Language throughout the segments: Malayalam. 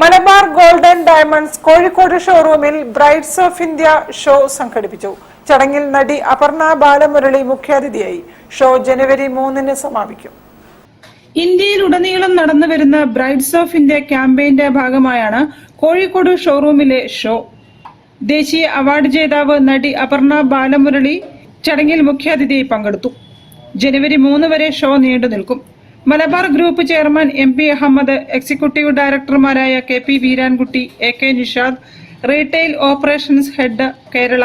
മലബാർ ഗോൾഡൻ ഡയമണ്ട്സ് കോഴിക്കോട് ഷോറൂമിൽ ബ്രൈഡ്സ് ഓഫ് ഇന്ത്യ ഷോ സംഘടിപ്പിച്ചു. ചടങ്ങിൽ നടി അപർണ ബാലമുരളി മുഖ്യാതിഥിയായി. ഷോ ജനുവരി 3-ന് സമാപിക്കും. ഇന്ത്യയിലുടനീളം നടന്നുവരുന്ന ബ്രൈഡ്സ് ഓഫ് ഇന്ത്യ ക്യാമ്പയിന്റെ ഭാഗമായാണ് കോഴിക്കോട് ഷോറൂമിലെ ഷോ. ദേശീയ അവാർഡ് ജേതാവ് നടി അപർണ ബാലമുരളി ചടങ്ങിൽ മുഖ്യാതിഥിയായി പങ്കെടുത്തു. ജനുവരി 3 വരെ ഷോ നീണ്ടു നിൽക്കും. Malabar group chairman MP Ahammed, executive ഡയറക്ടർമാരായ KP Veerankutty, AK Nishad, retail operations head Kerala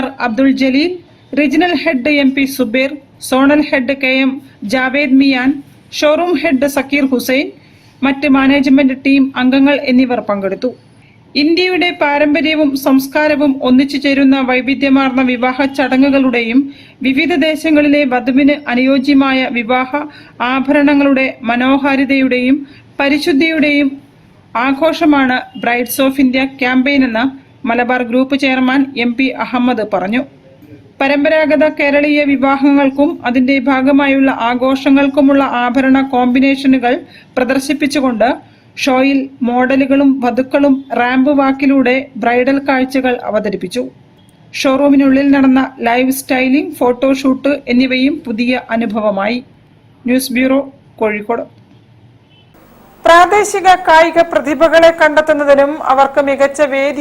R Abdul Jaleel, regional head MP Zubair, zonal head KM Javed Mian, showroom head Zakir Hussain, മറ്റ് മാനേജ്മെന്റ് ടീം അംഗങ്ങൾ എന്നിവർ പങ്കെടുത്തു. ഇന്ത്യയുടെ പാരമ്പര്യവും സംസ്കാരവും ഒന്നിച്ചു ചേരുന്ന വൈവിധ്യമാർന്ന വിവാഹ ചടങ്ങുകളുടെയും വിവിധ ദേശങ്ങളിലെ വധുവിന് അനുയോജ്യമായ വിവാഹ ആഭരണങ്ങളുടെ മനോഹാരിതയുടെയും പരിശുദ്ധിയുടെയും ആഘോഷമാണ് ബ്രൈഡ്സ് ഓഫ് ഇന്ത്യ ക്യാമ്പയിൻ എന്ന് Malabar group chairman MP Ahammed പറഞ്ഞു. പരമ്പരാഗത കേരളീയ വിവാഹങ്ങൾക്കും അതിന്റെ ഭാഗമായുള്ള ആഘോഷങ്ങൾക്കുമുള്ള ആഭരണ കോമ്പിനേഷനുകൾ പ്രദർശിപ്പിച്ചുകൊണ്ട് ഷോയിൽ മോഡലുകളും വധുക്കളും റാമ്പ് വാക്കിലൂടെ ബ്രൈഡൽ കാഴ്ചകൾ അവതരിപ്പിച്ചു. ഷോറൂമിനുള്ളിൽ നടന്ന ലൈവ് സ്റ്റൈലിംഗ്, ഫോട്ടോഷൂട്ട് എന്നിവയും പുതിയ അനുഭവമായി. News bureau, Kozhikode. പ്രാദേശിക കായിക പ്രതിഭകളെ കണ്ടെത്തുന്നതിനും അവർക്ക് മികച്ച വേദി